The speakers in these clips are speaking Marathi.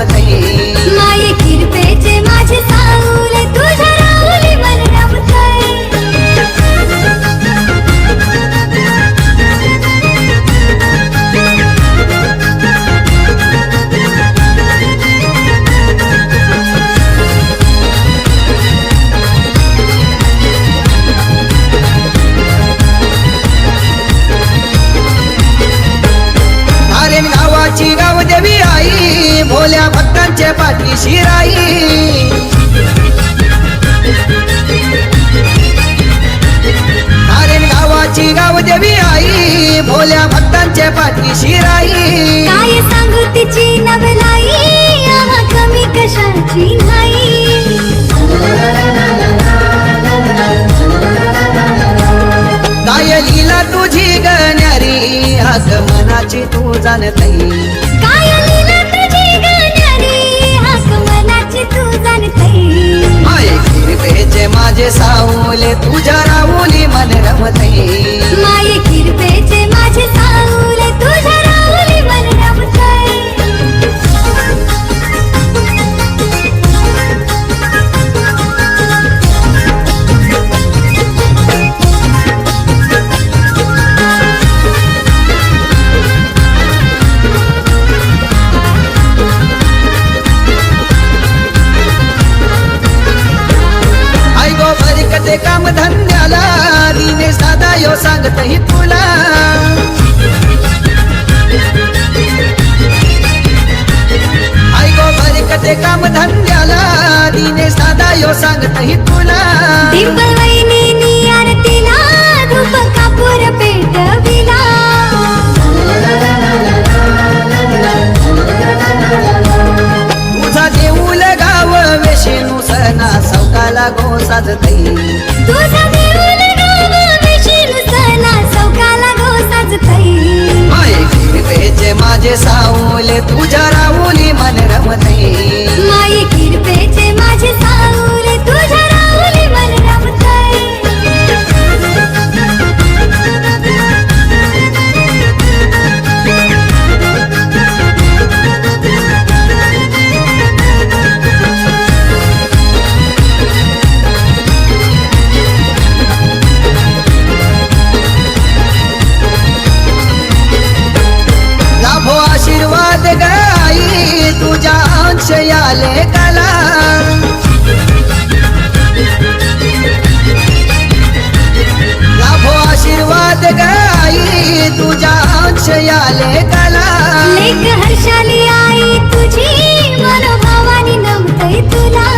रमतई माये कृपेचे माझे सावले तुझ्या राहुली मन रमतय धारेन गावाची गावदेवी आई भोल्या भक्तांच्या पाठीशी राई धारेन गावाची गावदेवी आई भोल्या भक्तांच्या पाठीशी राई काय सांगू तिची नवलाई आम्हा कमी कशाची नाही काय लीला तुझी गण्यारी आगमनाची तू जाणतई काय लीला तुझी गाण्यारी हाक मनाची तू जाणतई माये कृपेचे माझे सावले तुझ्या राहुली मन रमतई माये कृपेचे माझे सावले तुझ्या राहुली मन रमतय आई गो बरकते काम धंद्याला दिने साधा यो सांगतही तुला आई गो बरकते काम धंद्याला दिने साधा यो सांगतही तुला डिंपल वहिनीनी आरतीला धूप कापूर पेटविला तुझा देऊल गाव वेशेनु सणा सौकाला गो साजतई तुझा देऊळ गाव विशील सणा सौकाला गो साजतई माये कृपेचे माझे सावले तुझ्या राहुली मन रमतई माये कृपेचे माझे सावले तुझ्या राहुली मन रमतय लाभो आशीर्वाद गाई तुझ्या अंश याले कला लाभो आशीर्वाद गाई तुझ्या अंश याले कला लेक हर्षाली आई तुझी मनोभावानी नमतय तुला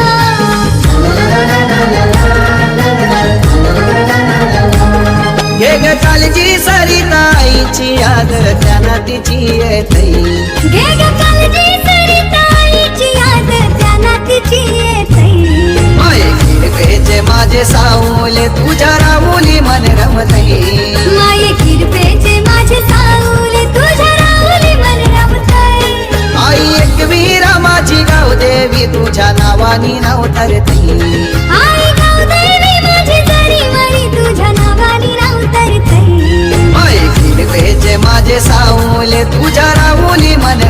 घे ग काळजी सरिताईची याद त्यांना तिची येतई घे ग काळजी सरिताईची याद त्यांना तिची येतय माये कृपेचे माझे सावले तुझ्या राहुली मन रमतई माये कृपेचे माझे सावले तुझ्या राहुली मन रमतय आई एकवीरा माझी गावदेवी तुझ्या नावानी नवतरतई आई गावदेवी माझी जरी मरी तुझ्या नावानी नवतरतय माये कृपेचे माझे सावले तुझ्या राहुली मन